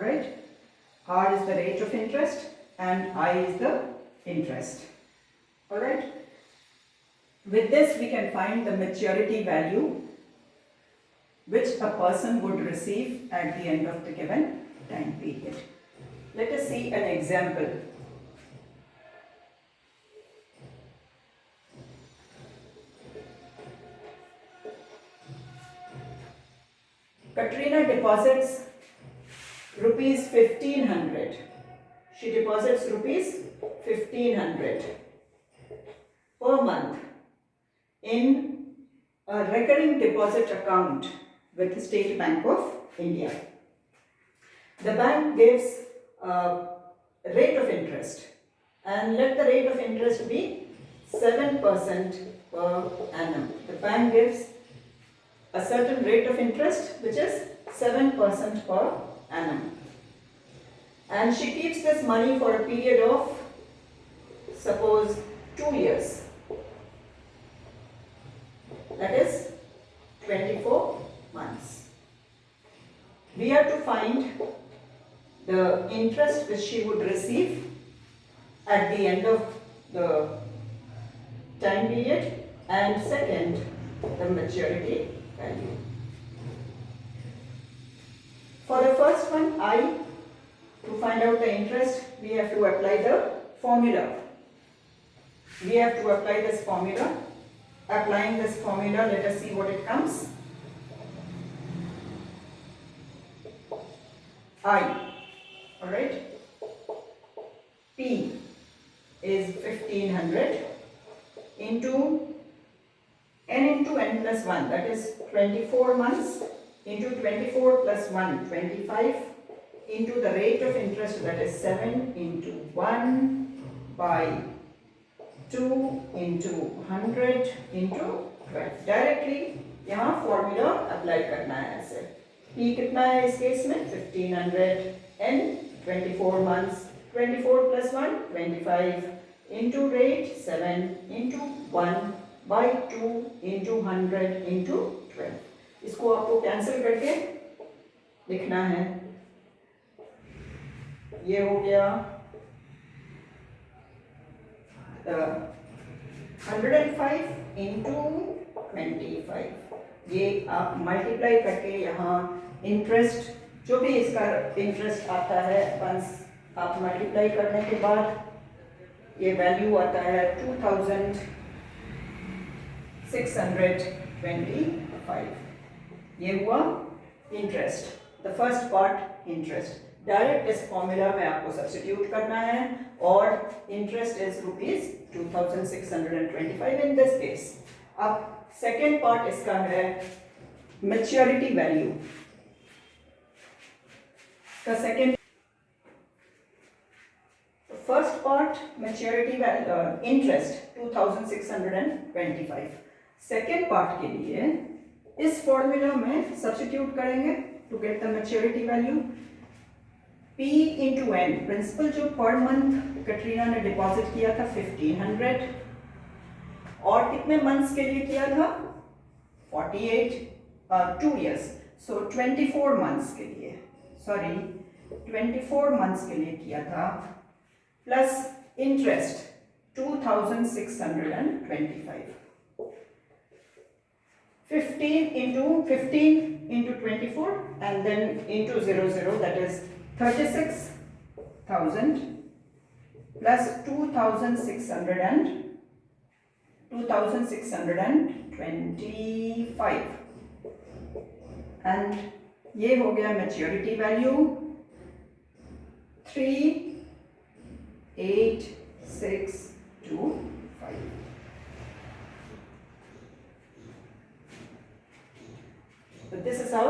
Alright, R is the rate of interest and I is the interest. Alright, with this we can find the maturity value which a person would receive at the end of the given time period. Let us see an example. Katrina deposits rupees 1500. She deposits rupees 1500 per month in a recurring deposit account with the State Bank of India. The bank gives a rate of interest, and let the rate of interest be 7% per annum. The bank gives a certain rate of interest which is 7% per annum, and she keeps this money for a period of, suppose, 2 years, that is 24 months. We have to find the interest which she would receive at the end of the time period, and second, the maturity value. For the first one, I, to find out the interest, we have to apply the formula. We have to apply this formula. Applying this formula, let us see what it comes. I, alright, P is 1500 into n plus 1, that is 24 months, into 24 plus 1, 25, into the rate of interest, that is 7 into 1 by 2 into 100 into 12. Directly यहाँ formula apply करना है ऐसे. P कितना है इस case में? 1500 n 24 months, 24 plus 1 25 into rate 7 into 1 by 2 into 100 into 12. इसको आपको कैंसिल करके लिखना है. ये हो गया 105 into 25. ये आप मल्टीप्लाई करके यहाँ इंटरेस्ट, जो भी इसका इंटरेस्ट आता है, वंस आप मल्टीप्लाई करने के बाद ये वैल्यू आता है 2625. ये हुआ interest, the first part interest. Direct इस फॉर्मूला में आपको सब्स्टिट्यूट करना है और interest is rupees 2625 in this case. अब सेकेंड पार्ट इसका है मैच्योरिटी वैल्यू. का second, first part maturity interest 2625. Second part के लिए इस फॉर्मूला में सब्स्टिट्यूट करेंगे to get the maturity value. P into n, principal जो पर मंथ कटरीना ने डिपॉजिट किया था 1500, और कितने मंथ्स के लिए किया था? 48, 2 years, सो 24 मंथ्स के लिए, 24 मंथ्स के लिए किया था, plus interest 2625. 15 into 24 and then into 00, that is 36,000 plus 2625, and ये हो गया मैच्योरिटी वैल्यू 38625. तो दिस इज हाउ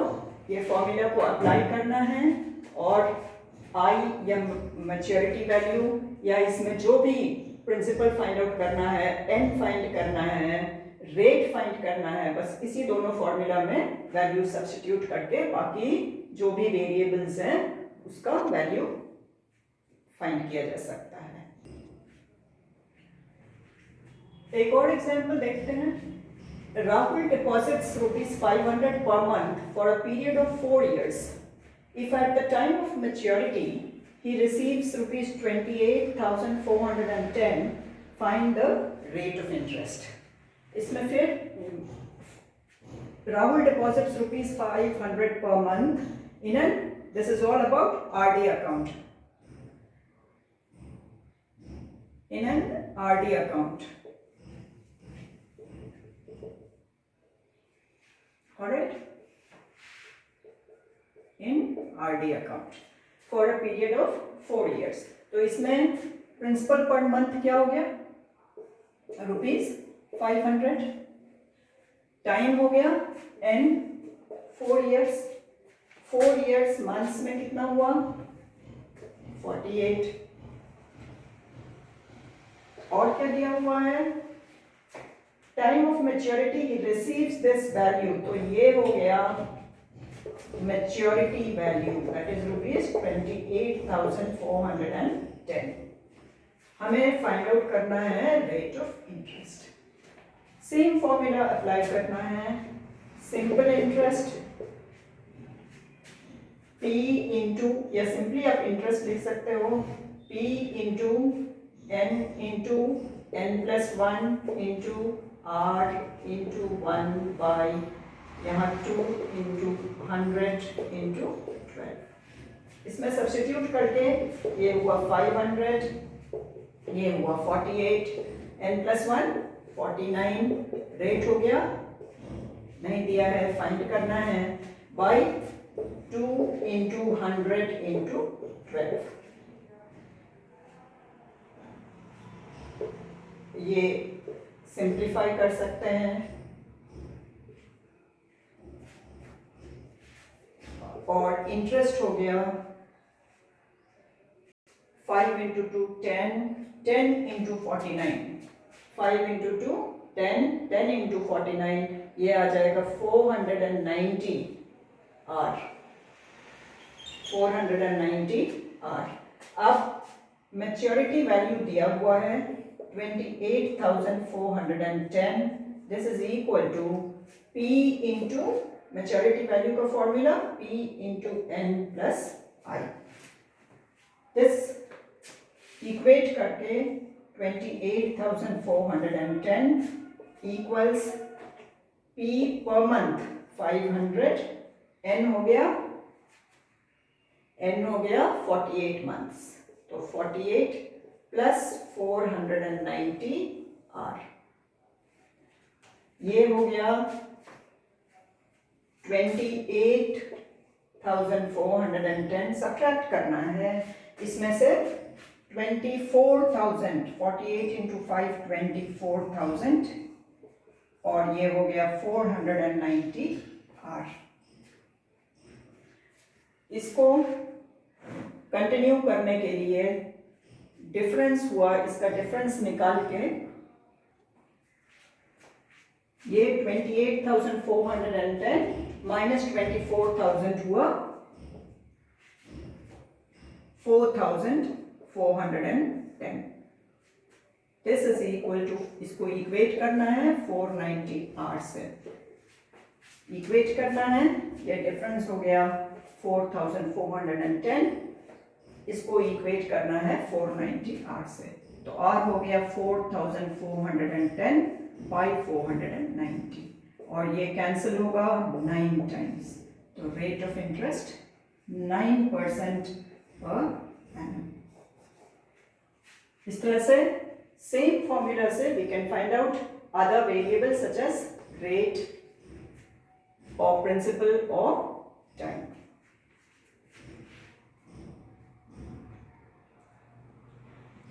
ये फॉर्मूला को अप्लाई करना है, और आई या मैच्योरिटी वैल्यू या इसमें जो भी प्रिंसिपल फाइंड आउट करना है, एन फाइंड करना है, रेट फाइंड करना है, बस इसी दोनों फॉर्मूला में वैल्यू सब्स्टिट्यूट करके बाकी जो भी वेरिएबल्स हैं उसका वैल्यू फाइंड किया जा सकता है. एक और एग्जांपल देखते हैं. Rahul deposits rupees 500 per month for a period of 4 years If at the time of maturity he receives rupees 28,410, find the rate of interest. इसमें फिर Rahul deposits rupees 500 per month in an, this is all about RD account. In an RD account. Alright? In RD account for a period of 4 years. तो इसमें principal per month क्या हो गया? ₹500. Time हो गया n 4 years. 4 years months में कितना हुआ? 48. और क्या दिया हुआ है? Time of maturity he receives this value, तो ये हो गया maturity value, that is ₹28,410. हमें फाइंड आउट करना है rate of interest. Same formula apply करना है. सिंपल इंटरेस्ट P इंटू, या सिंपली आप इंटरेस्ट लिख सकते हो, P into n into n+1 into r into 1 by यहाँ 2 इंटू 100 इंटू 12. इसमें सब्स्टिट्यूट करके ये हुआ 500, ये हुआ 48, n+1 49, रेट हो गया, नहीं दिया है, फाइंड करना है, बाई 2 इंटू 100 इंटू 12. ये सिंप्लीफाई कर सकते हैं और इंटरेस्ट हो गया 5 इंटू 2 10, 10 इंटू 49, 5 इंटू 2 10, 10 इंटू 49, ये आ जाएगा 490 R. 490 R. अब मैच्योरिटी वैल्यू दिया हुआ है 28,410. This is equal to P into maturity value का formula P into n+I. This equate करके 28,410 इक्वल्स P पर मंथ 500, n हो गया 48 मंथ्स, तो 48 प्लस 490 R. ये हो गया 28,410. सब्ट्रैक्ट करना है इसमें से 24,000, 48 इंटू 5 24,000, और ये हो गया 490 R. इसको कंटिन्यू करने के लिए डिफरेंस हुआ, इसका डिफरेंस निकाल के ये 28,410 माइनस 24,000 हुआ 4,410. दिस इज इक्वल टू, इसको इक्वेट करना है 490 R से. इक्वेट करना है, ये डिफरेंस हो गया 4,410, इसको इक्वेट करना है 490 R से, तो R हो गया 4,410 बाई 490, और ये कैंसिल होगा 9 टाइम्स, तो rate of interest 9% per annum. इस तरह से सेम फॉर्मूला से we can find out other variables such as rate और प्रिंसिपल और टाइम.